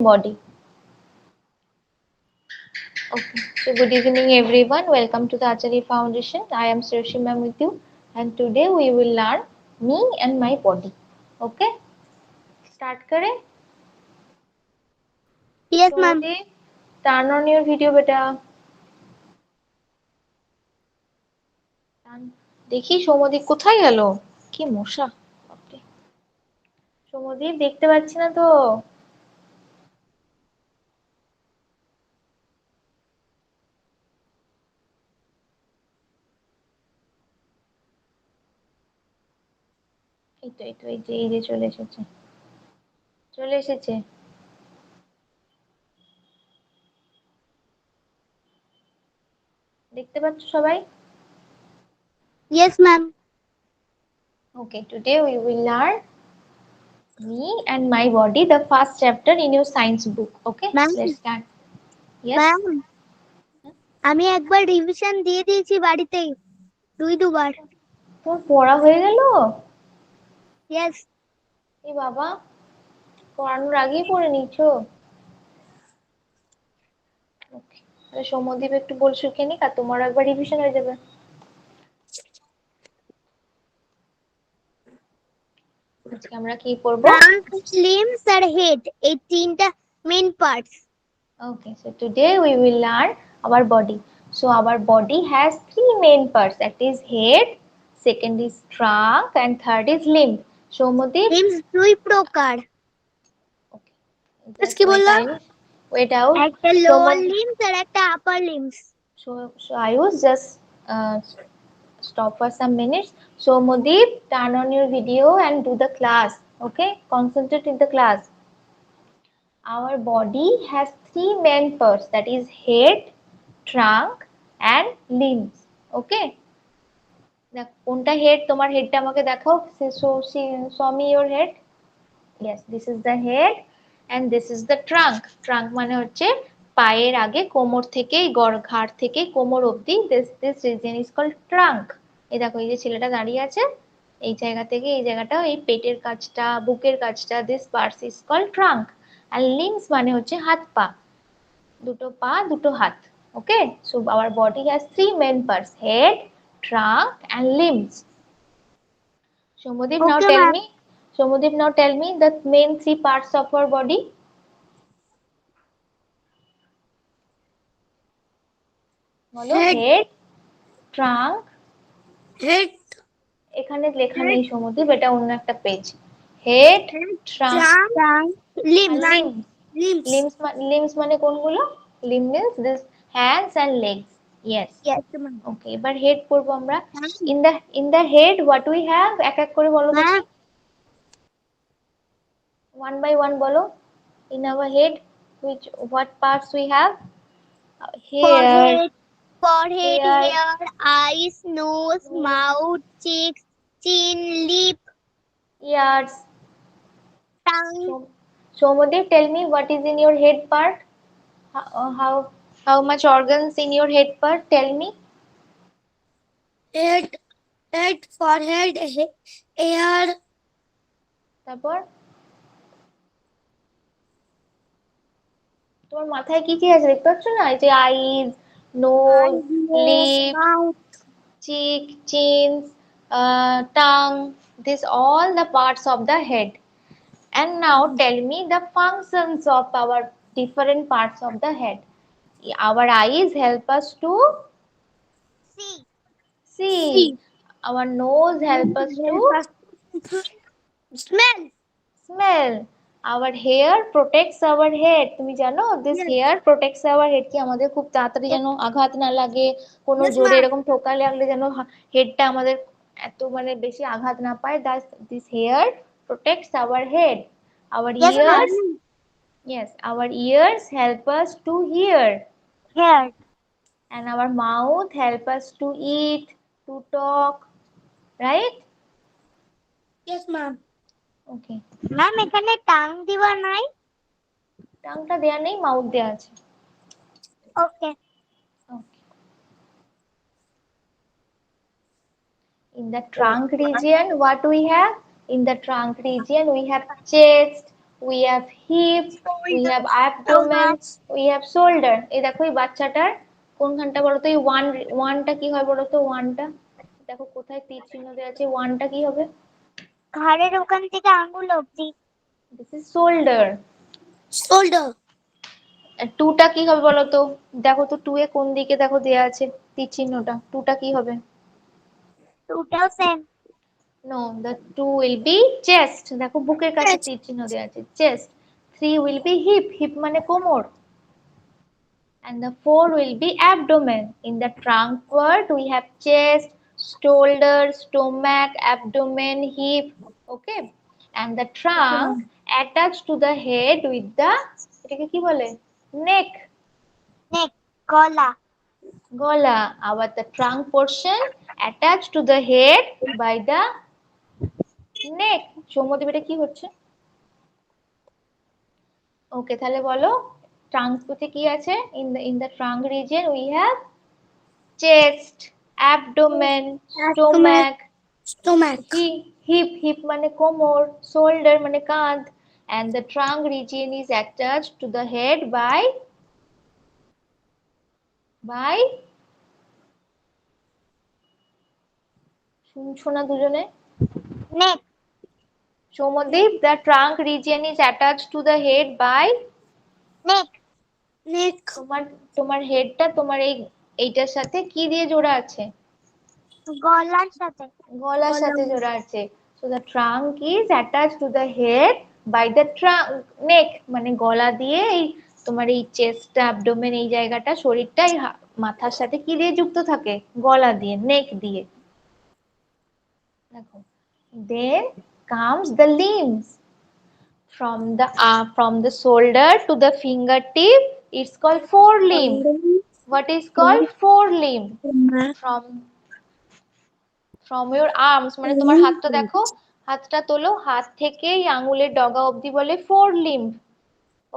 body. Okay, so good evening everyone. Welcome to the Achari Foundation. I am Shreyasi ma'am with you, and today we will learn me and my body. Okay, start करें. Yes, ma'am. Shomodi, turn on your video बेटा. দেখি সৌমদীপ কোথায় গেল? কি মশা! বাপরে। সৌমদীপ দেখতে পাচ্ছি না তো। এই যে চলে এসেছে। চলে এসেছে। দেখতে পাচ্ছ সবাই? Yes, ma'am. Okay, today we will learn me and my body, the first chapter in your science book. Okay, Ma'am, let's start. Yes. ma'am, আমি একবার রিভিশন দিয়ে দিয়েছি বাড়িতে দুবার। তোর পড়া হয়ে গেল? Yes. এই বাবা, পড়ানোর আগেই পড়ে নিচ্ছো? ওকে, তাহলে সৌম্যদীপ একটু বল শিখে নিক, আর তোমারও একবার রিভিশন হয়ে যাবে। আজকে আমরা কি করব? Trunk, limbs আর head এই তিনটা main parts. Okay, so today we will learn our body. So our body has three main parts. That is head, second is trunk, and third is limb. Soumyadip, limbs দুই প্রকার। okay, Just just কি wait, বললাম? wait out. একটা lower লিম্স আর একটা আপার লিম্স। So I was just stop for some minutes. So Mudip, turn on your video and do the class. Okay, concentrate in the class. Our body has three main parts, that is head, trunk and limbs. Okay, দেখ কোনটা head, তোমার হেডটা আমাকে দেখাও. Show me your head. Yes, this is the head and this is the trunk. Trunk মানে হচ্ছে পায়ের আগে, কোমর থেকে ঘাড় থেকে কোমর অবধি, this region is called trunk. এই দেখো, এই যে ছেলেটা দাঁড়িয়ে আছে, এই জায়গা থেকে এই জায়গাটা, এই পেটের কাছটা, বুকের কাছটা, this part is called trunk. R limbs মানে হচ্ছে হাত পা, দুটো পা দুটো হাত. Okay, so our body has three main parts: head, trunk and limbs. Shomadip, now okay tell ma'am. me. Shomadip, now tell me the main three parts of our body. বলো. Head, trunk, head, এখানে লেখা নেই সমুদ্র, এটা অন্য একটা page. Head, trunk trunk, আর limbs. Limbs. Limbs. Limbs মানে কোনগুলো? Limb means this hands and legs. Yes. Yes, ma'am. Okay, এবার হেড পড়বো আমরা. In the head what we have, এক এক করে বলো দেখি. Ma'am, ওয়ান বাই ওয়ান বলো. In our head what parts we have? Hair, forehead, hair, hair, eyes, nose, nose, mouth, cheeks, chin, lip, ears. tongue, So, Somadip, tell me what is in your head part? How much organs in your head part? Tell me. head, forehead, ear, তারপর তোমার মাথায় কি কি আছে দেখতে পাচ্ছ না? এই যে eyes, nose, eyes, nose, lips, mouth. cheek, chins, tongue. This all the parts of the head. And now tell me the functions of our different parts of the head. Our eyes help us to See, see. Our nose help us to smell. smell. Our hair protects our head. তুমি জানো this Yes, hair protects our head, কি আমাদের খুব তাড়াতাড়ি যেন আঘাত না লাগে, কোনো yes, জোরে ma'am. এরকম ঠোকা লাগলে যেন হেডটা আমাদের এত মানে বেশি আঘাত না পায়. This hair protects our head. Our Yes, ma'am. ears, yes, our ears help us to hear, Hair. and our mouth help us to eat, to talk, right? Yes, ma'am. Okay. Ma'am এখানে tongue দেওয়া নাই? টাংটা দেয়া নেই, mouth দেয়া আছে. ওকে। Okay. In the trunk region, what we have? In the trunk region, we have chest, we have hip, we have abdomen, stomach, we have shoulder. এই দেখো এই বাচ্চাটার কোনখানটা বলো তো, এই ওয়ানটা কি হয় বলো তো, ওয়ানটা দেখো কোথায় তীর চিহ্ন দেওয়া আছে, ওয়ানটা কি হবে? ঘাড়ের ওখান থেকে আঙ্গুল অবধি। This is shoulder. শোল্ডার। টুটা কি হবে বলো তো, দেখো তো টু এ কোন দিকে দেখো দেয়া আছে তীর চিহ্নটা, টুটা কি হবে? টুটাও same. No, the two will be chest, দেখো বুকের কাছে তীর চিহ্ন দেওয়া আছে, chest. Three will be hip, hip মানে কোমর, and the four will be abdomen. In the trunk word we have chest, shoulder, stomach, abdomen, hip. Okay, and the trunk attached to the head with the, এটাকে কি বলে, neck, নেক, গলা। গলা. Our the trunk portion attached to the head by the neck. Soumyadeb এটা কি হচ্ছে? ওকে, তাহলে বলো ট্রাঙ্কতে কি আছে? In the trunk region we have chest, abdomen, stomach, stomach, stomach. hip মানে কোমর, shoulder মানে কাঁধ, and the trunk region is attached to the head by শুনছো না দুজনে? নেক, Soumyadip, the trunk region is attached to the head by, নেক, নেক। তোমার তোমার হেডটা তোমার এইটার সাথে কি দিয়ে জোড়া আছে? গলার সাথে। গলার সাথে জোড়া আছে. So the trunk is attached to the head by the trunk, neck মানে গলা দিয়ে এই তোমার এই চেস্ট, অ্যাবডোমেন এই জায়গাটা, শরীরটা এই মাথার সাথে কি দিয়ে যুক্ত থাকে? গলা দিয়ে, নেক দিয়ে. দেখো, then comes the limbs. From the shoulder to the fingertip, it's called forelimb. What is called forelimb? From your arms মানে তোমার হাতটা দেখো, হাতটা তোলো, হাত থেকে এই আঙুলের ডগা অবধি বলে ফোর লিম্ব.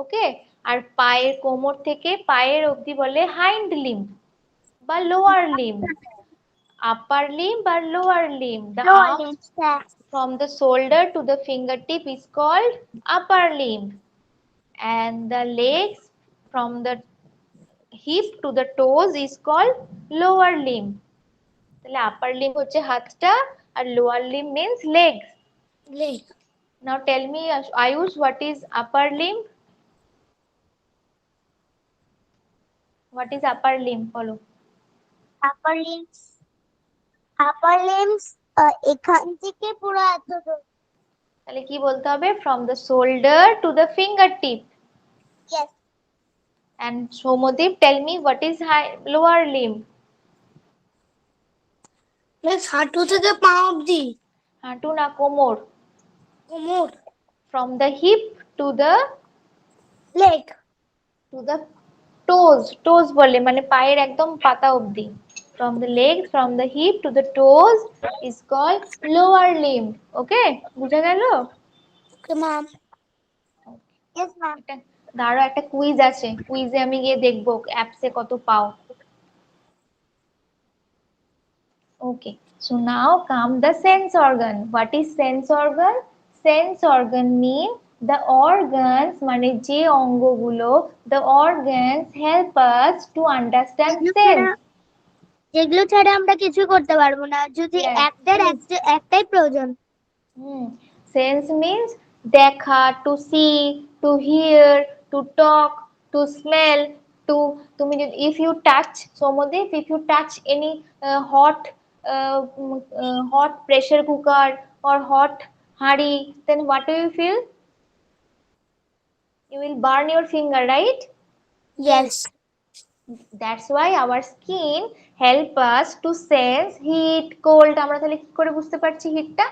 ওকে, আর পায়ের কোমর থেকে পায়ের অবধি বলে হাইন্ড লিম্ব বা লোয়ার লিম্ব. আপার লিম্ব আর lower limb. The arms from the shoulder to the fingertip is called upper limb, and the legs from the hip to the toes is called lower limb. তাহলে আপার limb হচ্ছে হাতটা, আর lower limb means legs. Leg. Now tell me, Ayush, what is upper limb? What is upper limb? বলো. আপার limbs, আপার limbs এখান থেকে পুরো এতদূর। তাহলে কি বলতে হবে? From the shoulder to the fingertip. Yes. And Somadip, tell me what is lower limb? হাঁটু থেকে পা অবধি। হাঁটু না, কোমর. কোমর। From the hip to the leg. toes. toes বলে মানে পায়ের একদম পাতা অবধি. From the legs, from the hip to the toes is called lower limb. Okay, বুঝা গেল? Okay ma'am. Yes ma'am. দাঁড়াও, একটা কুইজ আছে, কুইজে আমি গিয়ে দেখবো অ্যাপসে কত পাও. Okay, so now come the sense organ. What is sense organ? Sense organ mean the organs মানে যে অঙ্গগুলো, the organs help us to understand sense. যেগুলো ছাড়া আমরা কিছু করতে পারবো না, যদি Yes. একটাই প্রয়োজন। Sense means দেখা, to see, to hear, to talk, to smell, to তুমি if you touch, Somadip, if you touch any hot pressure cooker or hot হাঁড়ি, then what do you feel? You will burn your finger, right? Yes. That's why our skin help us to sense heat, cold. আমরা তাহলে কি করে বুঝতে পারছি হিটটা?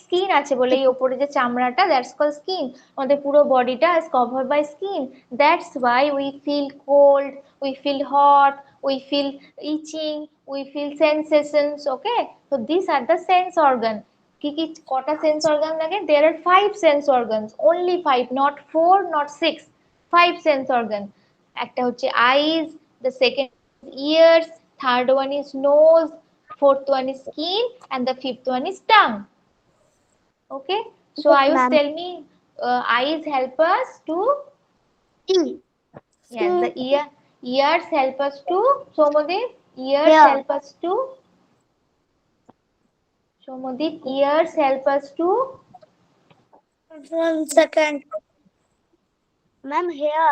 Skin আছে বলে, এই উপরে যে চামড়াটা, দ্যাটস কল স্কিন. আমাদের পুরো বডিটা is covered by skin. That's why we feel cold, we feel hot, we feel itching, we feel sensations. Okay, so these are the sense organ. কি কি কটা সেন্স অর্গান লাগে? There are 5 sense organs, only 5, not 4, not 6. 5 sense organ. একটা হচ্ছে eyes, the second is ears, third one is nose, fourth one is skin, and the fifth one is tongue. Okay, so Yes, Ayush, ma'am. tell me Eyes help us to, see, yes, the ears help us to, Somadev, ears hear. help us to, Somadev, ears help us to, 1 second. Ma'am, hear.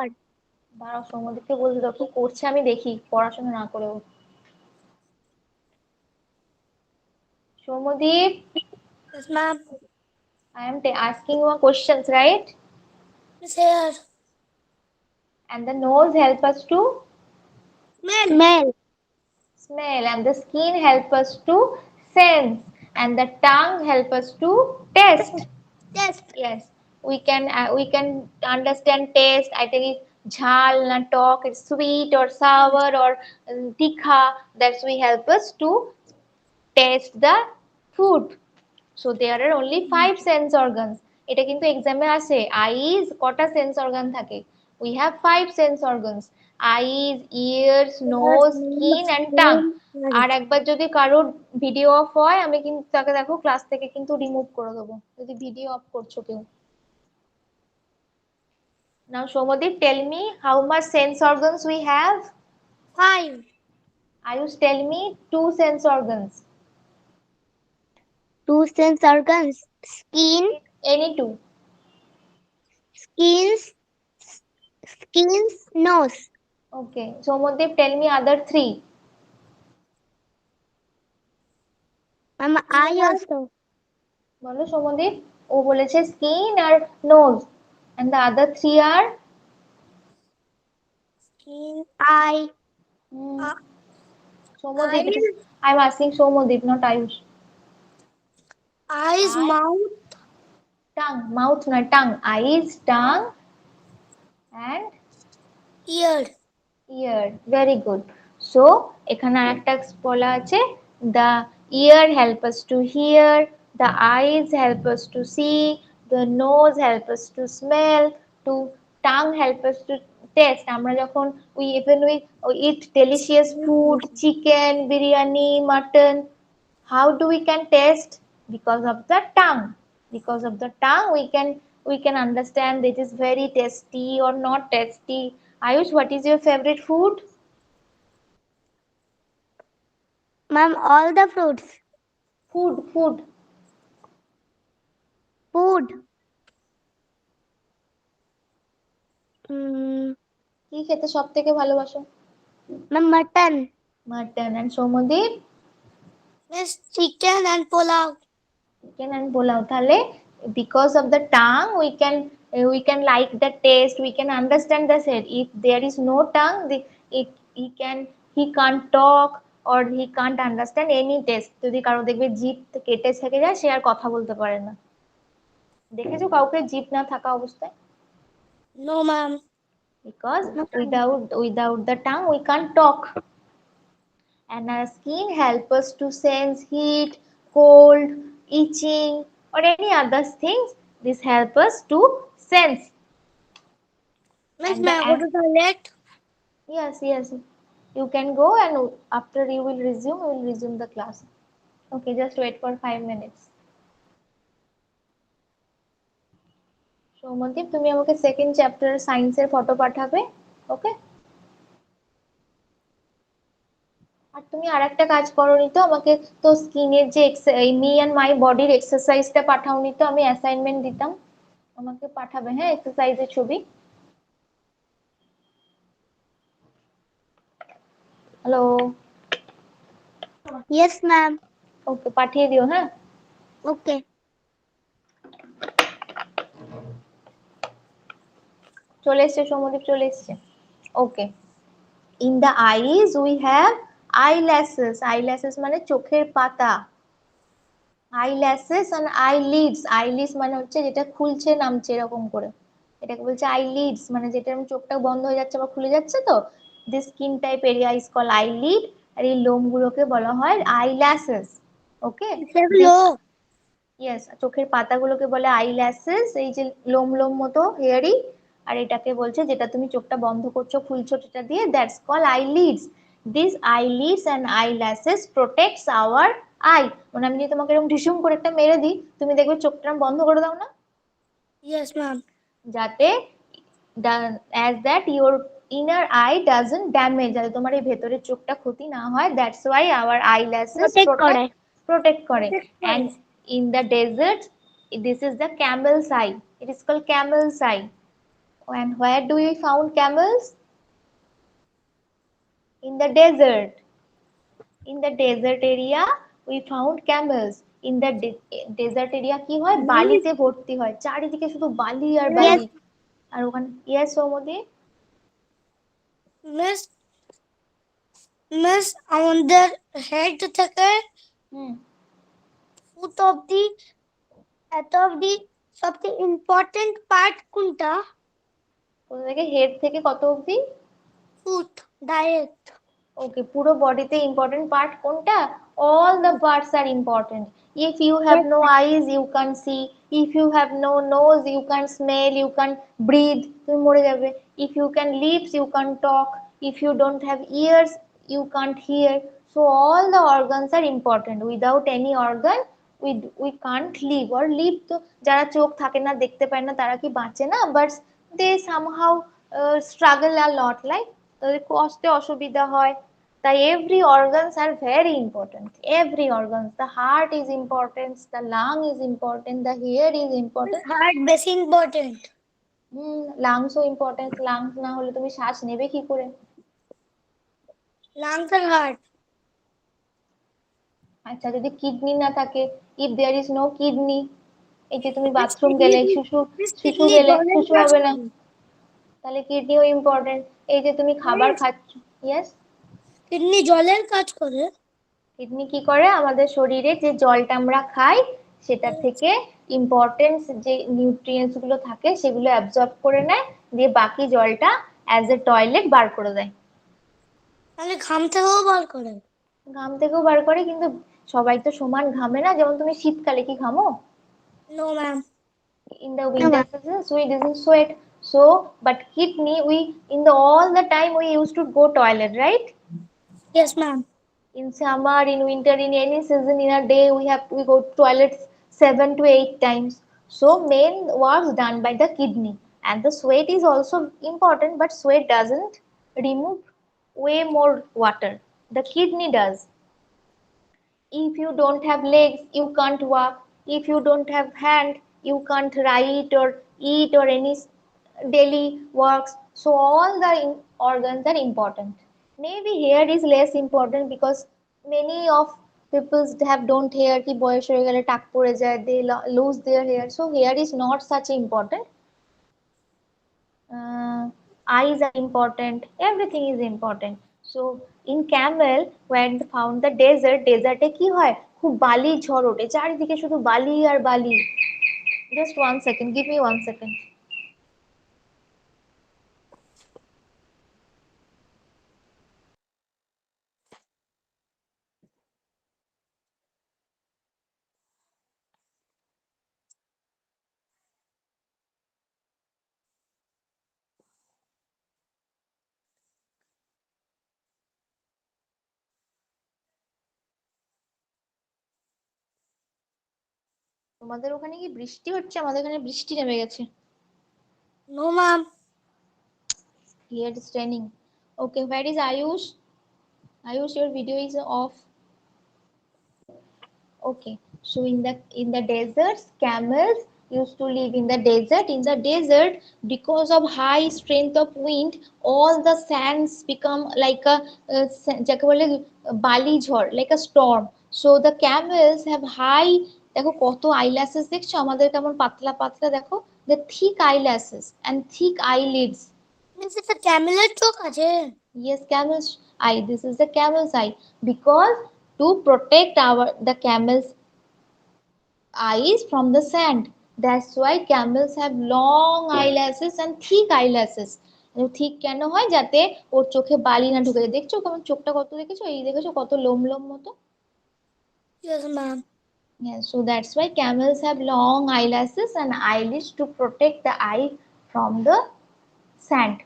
দাঁড়াও সৌম্যদীপকে বলতে দাও কি করছে আমি দেখি পড়াশোনা না করেও। Soumyadip, Yes, ma'am. I am asking you questions, right? Yes, hear. And the nose help us to Smell. smell, and the skin help us to sense, and the tongue help us to taste. Yes. Yes, we can understand taste. I think it's jhal na talk, it's sweet or sour or tikha. That's we help us to taste the food. So there are only 5 sense organs. এটা কিন্তু এক্সামে আসে আইজ কটা sense organ থাকে? We have 5 sense organs: eyes, ears, Hear, nose, skin nose, and tongue. skin, আর and একবার যদি কারোর ভিডিও অফ হয় আমি কিন্তু তাকে দেখো ক্লাস থেকে কিন্তু রিমুভ করে দেবো যদি ভিডিও অফ করছো কেউ। Now Shomadip, tell me how much sense organs we have? 5. Ayush, tell me 2 sense organs. 2 sense organs. Skin, Any two. skins, skins, nose. Okay. Shomadip, tell me other 3. Ma'am, You eye have, also. বলো সৌমদীপ, ও বলেছে skin আর nose, and the other 3 are Skin, eye, hmm, uh, Soumadip, it eyes, is, I'm asking Soumadip, not Ayush. eyes, Eye, mouth, tongue, mouth না tongue, eyes, tongue and ear. ear. Very good. So এখানে আরেকটা বলা আছে, the ear help us to hear, the eyes help us to see, the nose help us to smell, to tongue help us to taste. আমরা যখন we eat delicious food, chicken, biryani, mutton, how do we can taste? Because of the tongue. Because of the tongue we can understand it is very tasty or not tasty. Ayush, what is your favorite food? Ma'am, all the fruits. Food. Food. Mm, কি খেতে সব থেকে ভালোবাসো? ma'am, mutton. Mutton. And Somadeep? Yes, chicken and pulao. Chicken and pulao. তাহলে because of the tongue we can like the taste, we can understand the taste. If there is no tongue, it he can't talk or he can't understand any taste. যদি কারো দেখবে জিভ কেটে থেকে যায় সে আর কথা বলতে পারে না। দেখেছো কাউকে জিভ না থাকা অবস্থায়? No, ma'am. Because No, ma'am. without the tongue we can't talk. And our skin help us to sense heat, cold, itching or any other things. This help us to sense. Miss, And the may I go to toilet? yes, you can go, and after you will resume the class. Okay, just wait for 5 minutes. Soumadip, তুমি আমাকে second chapter সায়েন্সের photo পাঠাবে, ওকে? আর তুমি আরেকটা কাজ করোনি তো, আমাকে তো স্কিনের যে মি এন্ড মাই বডির এক্সারসাইজটা পাঠাওনি তো, আমি অ্যাসাইনমেন্ট দিতাম। আমাকে পাঠাবে, হ্যাঁ, এক্সারসাইজের ছবি। Hello, Yes, ma'am. ওকে পাঠিয়ে দিও, হ্যাঁ। Okay. চলে এসছে সৌম্যদীপ, চলে এসছে। Okay, in the eyes we have eyelashes. Eyelashes মানে চোখের পাতা। Eyelashes and আইলিডস। আইলিডস মানে হচ্ছে যেটা খুলছে নামছে এরকম করে, এটাকে বলছে আইলিডস, মানে যেটা চোখটা বন্ধ হয়ে যাচ্ছে বা খুলে যাচ্ছে। তো this skin type area is call eyelid, আর এই লোমগুলোকে বলা হয় eyelashes. Okay, It's a this, low. Yes, চোখের পাতাগুলোকে বলে আইল্যাশেস, এই যে লোম লোম মতো হেয়ারি। আর এটাকে বলছে যেটা তুমি চোখটা বন্ধ করছো খুলছো যেটা দিয়ে, that's call eyelids. This eyelids and eyelashes protects our eye. মানে আমি যদি তোমাকে এরকম ঢিসুম করে একটা মেরে দিই, তুমি দেখবে চোখটা বন্ধ করে দাও না? Yes, ma'am. যাতে as that your inner eye doesn't damage, যাতে তোমার এই ভেতরের চোখটা ক্ষতি না হয়, that's why our eyelashes protect করে। protect করে। প্রটেক্ট And করে। in the desert, this is the camel's eye, it is called camel's eye. And where do we found camels? In the desert. In the desert area we found camels. In the desert area কি হয়, বালিতে ভর্তি হয়, চারিদিকে শুধু বালি আর Yes, বালি। আর ওখানে ইয়েস সৌমদি। মিস মিস আমাদের হেড থেকে হুম, ফুট অব্দি এত অব্দি সবচেয়ে ইম্পর্টেন্ট পার্ট কোনটা? কোথা থেকে হেড থেকে কত অবধি? Foot direct. ওকে, পুরো বডিতে ইম্পর্টেন্ট পার্ট কোনটা? All the parts are important. If you have no eyes you can see, if you have no nose you can smell, you can breathe, তুমি মরে যাবে। If you can lips you can talk, if you don't have ears you can't hear. So all the organs are important, without any organ we can't live. Or live তো যারা চোখ থাকে না, দেখতে পায় না, তারা কি বাঁচে না? But they somehow struggle a lot, like তাদের কষ্টে অসুবিধা হয়। তাই every organs are very important, every organs, the heart is important, the lung is important, the hair is important. Heart বেশি ইম্পর্টেন্ট। লাংসও ইম্পর্টেন্ট, লাংস না হলে তুমি শ্বাস নেবে কি করে? লাংস আর হার্ট। আচ্ছা, যদি কিডনি না থাকে, if there is no kidney, এই যে তুমি বাথরুম গেলে, শুশু শুশু কিডনি গেলে জলের শুশু কাজ হবে না, করে। তাহলে কিডনিও ইম্পর্টেন্ট। এই যে তুমি খাবার খাচ্ছ, ইয়েস, কিডনি জলের কাজ করে। কিডনি কি করে? আমাদের শরীরে যে জলটা আমরা খাই সেটা থেকে ইম্পর্টেন্ট যে নিউট্রিয়েন্টস গুলো থাকে সেগুলো অ্যাবজর্ব করে নেয়, দিয়ে বাকি জলটা অ্যাজ এ টয়লেট বার করে দেয়। তাহলে ঘাম থেকেও বার করে। ঘাম থেকেও বার করে, কিন্তু সবাই তো সমান ঘামে না। যেমন তুমি শীতকালে কি ঘামো? No ma'am. In the winter season we doesn't sweat. So but kidney, we in the all the time we used to go toilet, right? Yes ma'am. In summer, in winter, in any season in a day we go to toilets 7 to 8 times. So main works done by the kidney. And the sweat is also important, but sweat doesn't remove way more water, the kidney does. If you don't have legs you can't walk, if you don't have hand you can't write or eat or any daily works. So all the organs are important. Maybe hair is less important because many of people have don't hair, ki বয়স হয়ে গেলে টাক পড়ে যায়, they lose their hair, so hair is not such important. Eyes are important, everything is important. So in camel when found the desert, ডেজার্টে কি হয়, খুব বালি ঝড় ওঠে, চারিদিকে শুধু বালি আর বালি। Just 1 second, give me 1 second. তোমাদের ওখানে কি বৃষ্টি হচ্ছে? আমাদের এখানে বৃষ্টি নেমে গেছে। No ma'am. Here it is raining. Okay, where is Ayush? Ayush, your video is off. Okay, so in the deserts, camels used to live in the desert. In the desert, because of high strength of wind, all the sands become like a যাকে বলে বালি ঝড়, like a storm. So the camels have high, দেখো কত eyelashes দেখছো? আমাদের কেমন পাতলা পাতলা দেখো, the thick eyelashes and thick eyelids. এটা ক্যামেলের চোখ আছে। Yes, camel's eye. This is the camel's eye because to protect the camel's eyes from the sand. That's why camels have long eyelashes and thick eyelashes. ঠিক কেন হয়? যাতে ওর চোখে বালি না ঢুকে যায়। দেখছো কেমন চোখটা কত, দেখেছো? এই দেখেছো কত লোম লোম মতো? Yes ma'am. Yeah, so that's why camels have long eyelashes and eyelids to protect the eye from the sand.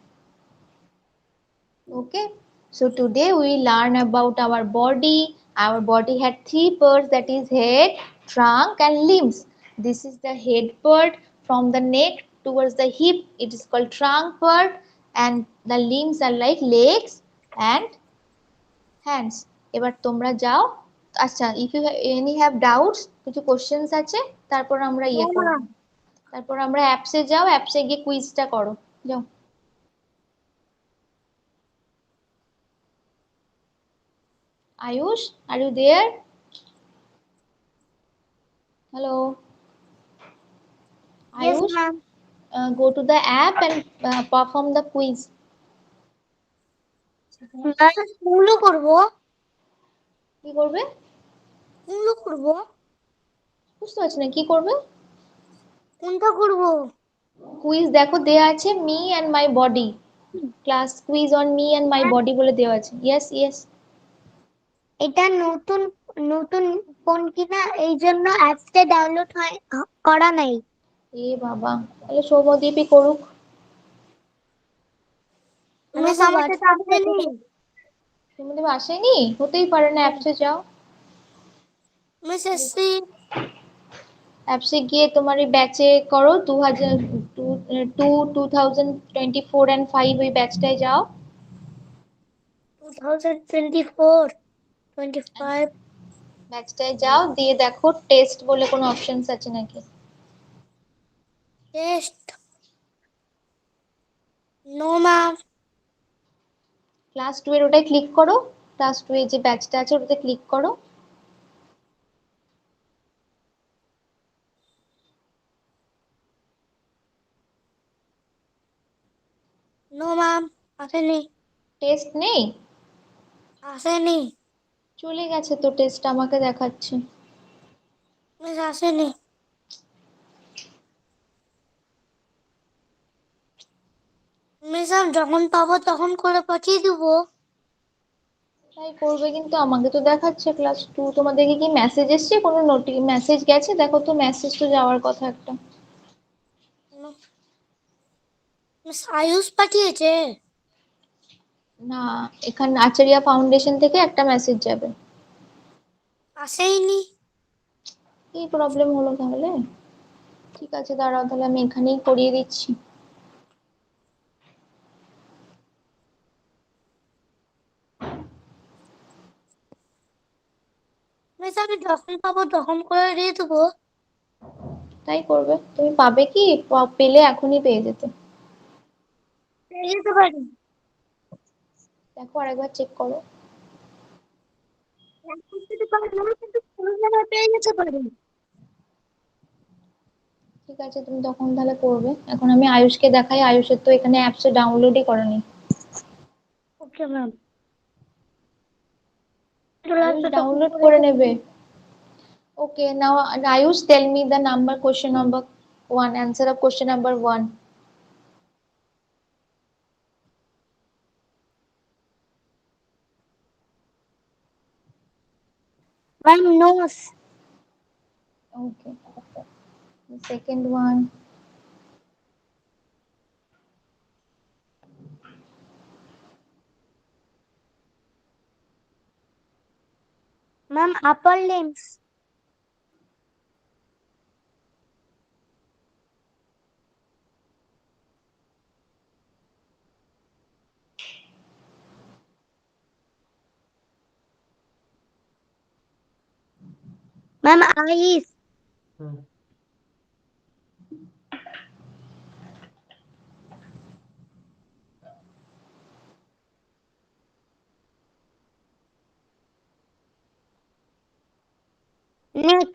Okay, so today we learn about our body. Our body had three parts, that is head, trunk and limbs. This is the head part. from the neck towards the hip it is called trunk part, and the limbs are like legs and hands. এবার তোমরা যাও। আচ্ছা, if you any have doubts, কিছু questions আছে, তারপর আমরা No, করব। ma'am. তারপর আমরা অ্যাপসে যাও, অ্যাপসে গিয়ে কুইজটা করো, যাও। Ayush, are you there? Hello, Yes, Ayush, ma'am. go to the app and perform the quiz. Ma'am কোনগুলো করবো? কি করবে? কোনগুলো করবো? বুঝতে পারছি না, কি করবে? কোনটা করবো? কুইজ দেখো দেয়া আছে, me and my body, class quiz on me and my body বলে দেওয়া আছে। Yes yes. এটা নতুন নতুন ফোন কিনা, এই জন্য অ্যাপসটা ডাউনলোড করা নাই। এ বাবা, তাহলে সৌম্যদীপই করুক। মিস আমার সাথে আসেনি। সৌম্যদীপ আসেনি, হতেই পারে না, অ্যাপসে যাও। মিস এসছি। অ্যাপসে গিয়ে তোমার এই ব্যাচে করো, 2024 অ্যান্ড 5 ওই ব্যাচটায় যাও। 2024 25 ব্যাচটায় যাও, দিয়ে দেখো টেস্ট বলে কোনো অপশনস আছে নাকি। টেস্ট। No ma'am. ক্লাস 2 এর ওটায় ক্লিক করো, ক্লাস 2 এর যে ব্যাচটা আছে ওটাতে ক্লিক করো। নো ম্যাম, আসেনি। টেস্ট নেই? আসেনি। চলে গেছে তো টেস্ট, আমাকে দেখাচ্ছে। মিস আসেনি। মিস আমি যখন পাবো তখন করে পাঠিয়ে দেবো। তাই করবে, কিন্তু আমাকে তো দেখাচ্ছে ক্লাস 2। তোমাদেরকে কি মেসেজ এসছে, কোনো মেসেজ গেছে? দেখো তো, মেসেজ তো যাওয়ার কথা একটা। মিস আয়ুষ পাঠিয়েছে। না, এখানে আচারিয়া ফাউন্ডেশন থেকে একটা মেসেজ যাবে। আসেইনি। কি প্রবলেম হলো তাহলে? ঠিক আছে, দাঁড়াও, তাহলে আমি এখানেই করিয়ে দিচ্ছি। মিস আমি যখন পাবো তখন করে দিয়ে দেবো। তাই করবে, তুমি পাবে কি, পেলে এখনই পেয়ে যেতে। পেয়ে যেতে পারি। দেখো আরেকবার চেক করো। এখন যেতে পারি না, কিন্তু কোনো জায়গায় পেয়ে যেতে পারি। ঠিক আছে, তুমি তখন তাহলে করবে। এখন আমি আয়ুষকে দেখাই, আয়ুষের তো এখানে অ্যাপসে ডাউনলোডই করা নেই। Okay ma'am. আয়ুষ ক্লাসে তখন ডাউনলোড করে করে দেবো। নেবে। Okay, now Ayush, tell me the number, question number 1, answer of question number 1. Ma'am nose. Okay. The second one. Ma'am upper limbs. Ma'am eyes. Neck.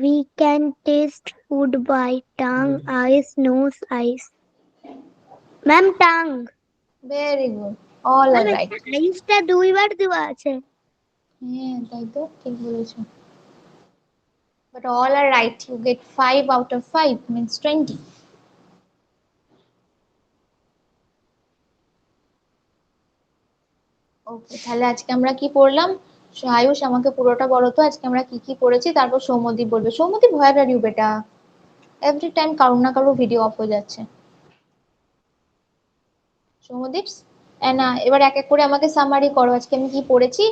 We can taste food by tongue, eyes, nose, eyes. Ma'am tongue. Very good. All ma'am are right. এখানে আইসটা দুইবার দেওয়া আছে। হ্যাঁ, তাই তো, ঠিক বলেছো। But all are right. You get 5 out of 5, means 20. ওকে, তাহলে আজকে আমরা কি পড়লাম? আয়ুষ, আমাকে পুরোটা বলো তো, আজকে আমরা কি কি পড়েছি, তারপর সৌম্যদীপ বলবে। সৌম্যদীপ, হোয়ার আর ইউ বেটা? এভরি টাইম কারো না কারো ভিডিও অফ হয়ে যাচ্ছে। সৌম্যদীপ, না, এবার এক এক করে আমাকে সামারি করো, আজকে আমি কি পড়েছি।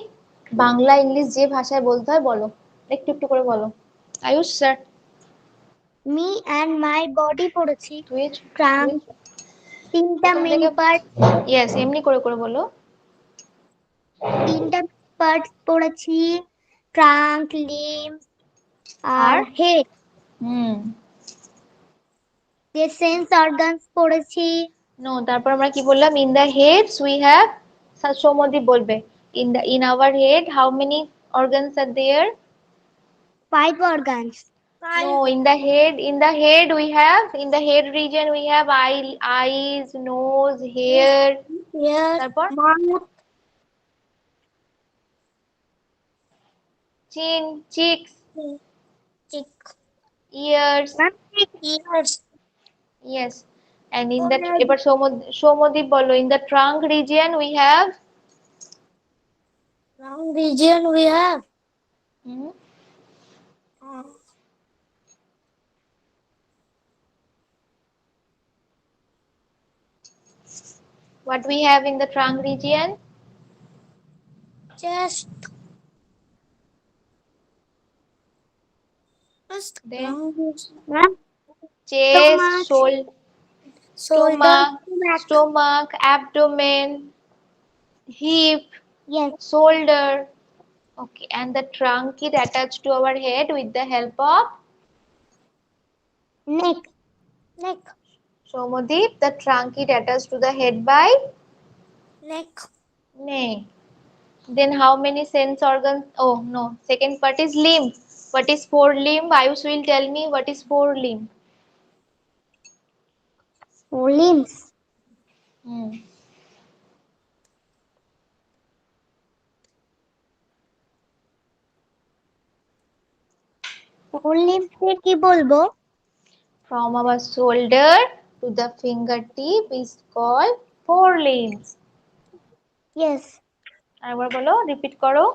বাংলা ইংলিশ যে ভাষায় বলতে হয় বলো, একটু একটু করে বলো। Ayush sir, me and my body পড়েছি। তুই ট্রাঙ্ক, তুই তিনটা প্রথম মেন থেকে, পার্ট, ইয়েস এমনি করে করে বলো। তিনটা পার্ট পড়েছি। ট্রাঙ্ক, লিম্ব আর আর হেড। হুম, যে সেন্স অর্গানস পড়েছি। নো, তারপর আমরা কি বললাম? In the heads we have, Soumadip বলবে, in our head how many organs are there? 5 organs. No, in the head we have, in the head region we have eyes, nose, hair, ear, তারপর mouth, chin, cheeks, cheek, ears, ears. yes. And in the, এবার সৌমদীপ বলো, in the trunk region we have, Lung region we have hmm, what we have in the trunk region? chest, Then lung region, chest, stomach, shoulder, stomach, stomach. stomach, abdomen, hip, Yes, shoulder. Okay, and the trunk is attached to our head with the help of neck, neck, Somadeep. The trunk is attached to the head by neck. neck. Then how many sense organs? Oh no, second part is limb. What is forelimb? Ayush will tell me what is forelimb. Limbs. Hmm. Limbs এ কি বলবো? From our shoulder to the fingertip is called forelimbs. Yes. আরেকবার বলো, repeat করো।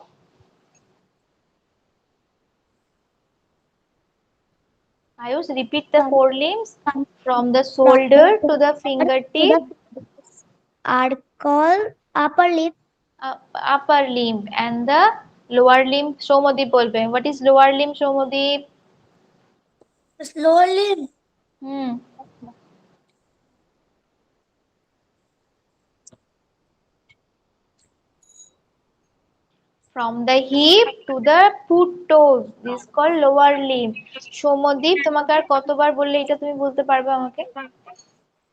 Ayush, repeat the forelimbs. From the shoulder to the fingertip, Are called upper lip. upper limb, and the lower limb. Somadeep বলবে, what is lower limb, Somadeep? Lower limb. Hmm. From the hip to the foot toes, this is called lower limb. Soumyadip, তোমাকে আর কতবার বললে এটা তুমি বলতে পারবে আমাকে?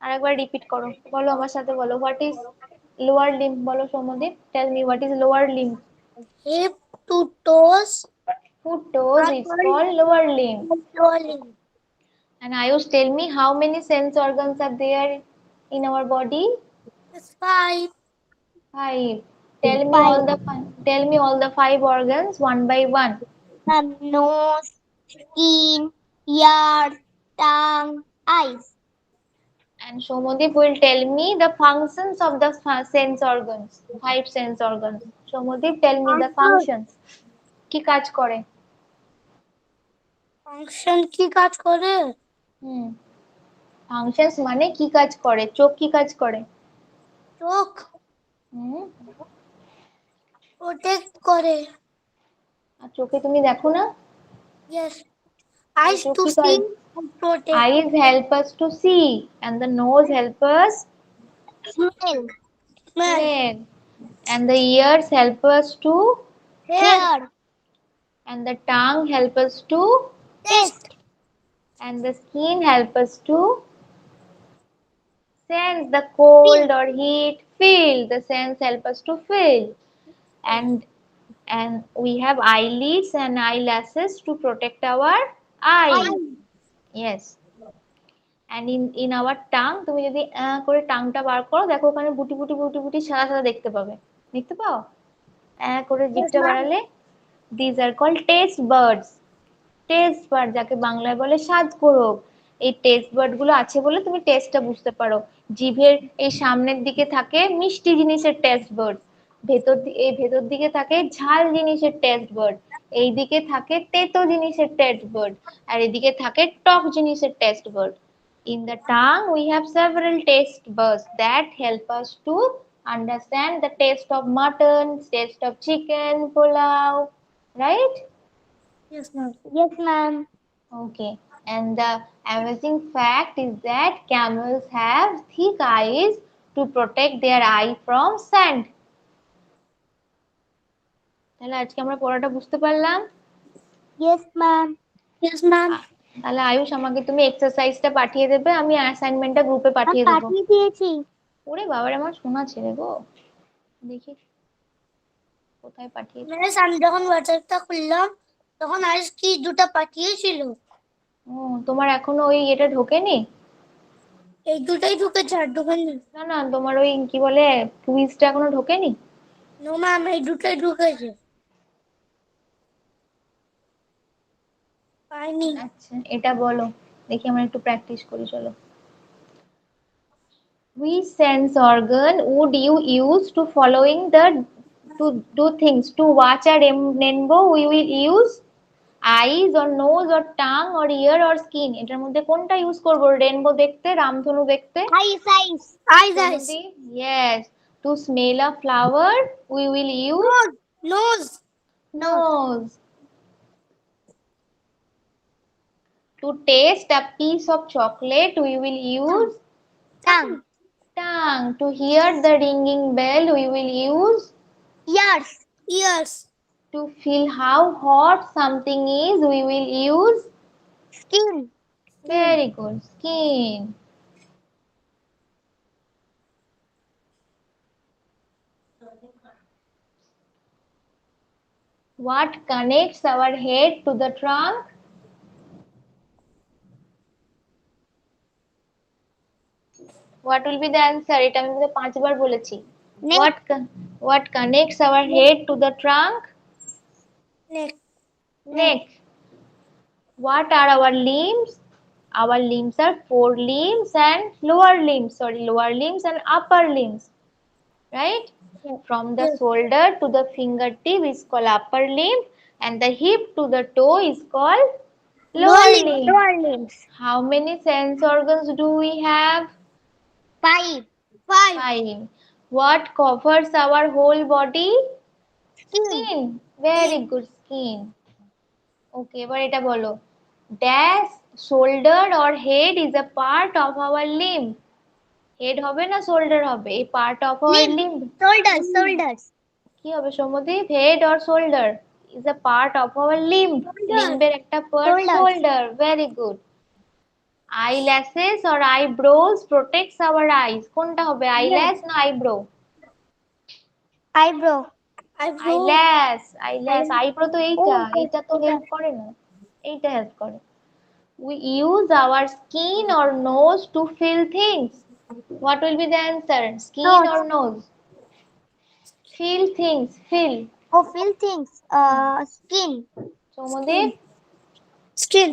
আরেকবার রিপিট করো, বলো আমার সাথে বলো, হোয়াট ইজ লোয়ার লিম্ব? বলো Soumyadip, tell me what is lower limb. Hip to toes Foot toes are is called called lower limb. lower limb. And Ayush, tell me how many sense organs are there in our body? It's 5. Five. Tell me 5. all the tell me all the five organs one by one. Nose, skin, ear, tongue, eyes. And Shomodeep will tell me the functions of the sense organs. Five sense organs. Shomodeep, tell me the Function. functions. কি কাজ করে? Function কি কাজ করে? হুম, functions মানে কি কাজ করে? চোখ কি কাজ করে? চোখ হুম, প্রোটেক্ট করে। আর চোখে তুমি দেখো না? Yes. তাহলে Eyes চোখ to কি করে? see and protect. Eyes help us to see, and the nose help us Smell. Smell. smell, and the ears help us to hear, Hair. and the tongue help us to, Taste. and the skin help us to sense the Feel. cold or heat. Feel, the sense help us to feel. And we have eyelids and eyelashes to protect our eye. Eye. Yes. And in our tongue, তুমি যদি করে টাংটা বার করো, দেখো ওখানে বুটি বুটি বুটি বুটি সাদা সাদা দেখতে পাবে, দেখতে পাও? করে Yes, জিভটা ma'am. বাড়ালে, these are called taste buds. Test bird, যাকে বাংলায় বলে সাজগোরক। এই টেস্ট বার্ড গুলো আছে বলে তুমি টেস্টটা বুঝতে পারো। জিভের এই সামনের দিকে থাকে মিষ্টি জিনিসের টেস্ট বার্ড, এই ভেতর দিকে থাকে ঝাল জিনিসের টেস্ট বার্ড, এই দিকে থাকে তেতো জিনিসের টেস্ট বার্ড, আর এদিকে থাকে টক জিনিসের test bird. In the tongue we have several taste buds that help us to Understand the taste of mutton, taste of chicken, pulao, right? Yes, ma'am. Yes, ma'am. Okay. And the amazing fact is that camels have thick eyes to protect their eye from sand. তাহলে আজকে আমরা পড়াটা বুঝতে পারলাম। Yes, ma'am. Yes, ma'am. তাহলে আয়ুষ আমাকে তুমি এক্সারসাইজটা পাঠিয়ে দেবে, আমি অ্যাসাইনমেন্টটা গ্রুপে আমি পাঠিয়ে দেবো। পাঠিয়ে দিয়েছি। ওরে বাবার আমার শোনা ছেলে গো, দেখি কোথায় পাঠিয়েছি। আমি যখন হোয়াটসঅ্যাপটা খুললাম তখন আজ কি দুটো পাঠিয়েছিল। ও তোমার এখনো ওই এটা ঢোকেনি? এই দুটোই ঢুকেছে, আর ঢুকেনি। না না, তোমার ওই কি বলে কুইজটা এখনো ঢোকেনি? নো ম্যাম, এই দুটোই ঢুকেছে। পাইনি। আচ্ছা এটা বলো, দেখি আমরা একটু প্র্যাকটিস করি চলো। Which sense organ would you use to following the to do things? To watch a rainbow we will use eyes or nose or tongue or ear or skin. এটার মধ্যে কোনটা ইউজ করব? রেনবো দেখতে, রামধনু দেখতে? Eyes eyes eyes eyes. সমুদ্রি, yes. To smell a flower we will use nose nose. nose. To taste a piece of chocolate we will use tongue. tongue. To hear the ringing bell we will use years years. to feel how hot something is we will use skin. very good skin. What connects our head to the trunk? What will be the answer? এটা আমি তোমাদের 5 বার বলেছি। নেক। What connects our head to the trunk? Neck. Neck. What are our limbs? Our limbs are forelimbs and lower limbs. Sorry, lower limbs and upper limbs. Right? From the shoulder to the fingertip is called upper limb, and the hip to the toe is called lower limb. Lower limbs. How many sense organs do we have? Five. Five. Five. What covers our whole body? Skin. Skin. Very good, skin. Okay, এবার এটা বলো। Dash, shoulder or head is a part of our limb. Head হবে না shoulder হবে? A part of our limb. limb. Shoulders shoulders. কি হবে Soumyadip? Head or shoulder is a part of our limb. লিম্বের একটা part shoulders. shoulder. Very good. Eyelashes or eyebrows protects our eyes. কোনটা হবে? eyelash না eyebrow? Eyebrow. Eyebrow. eyelash. eyelash. eyebrow তো ও এইটা, এইটা তো এটা। হেল্প করে না, এইটা হেল্প করে। We use our skin or nose to feel things. What will be the answer? Skin nose. or nose? Feel things. Feel. ও feel things. Skin. Soumyadip, skin.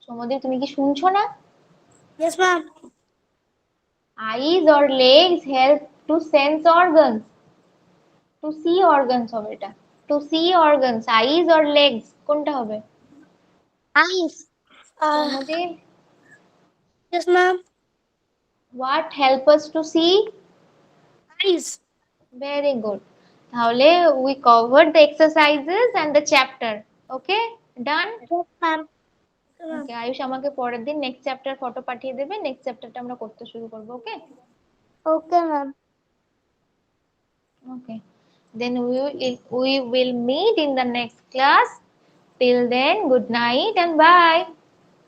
Soumyadip তুমি কি শুনছো না? Yes ma'am. Eyes or legs help to sense organs. To see organs হবে এটা। To see organs. Eyes or legs কোনটা হবে? Eyes. Soumyadip, yes ma'am. what help us to see? Eyes. Very good. তাহলে we covered the exercises and the chapter. Okay? Done? Yes ma'am. Okay, Ayush আমাকে পরের দিন next chapter photo পাঠিয়ে দেবে, next চ্যাপ্টারটা আমরা করতে শুরু করব। Okay? Okay ma'am. Okay. Then we will meet in the next class. Till then, good night and bye.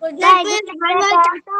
Good night. Bye bye, tata.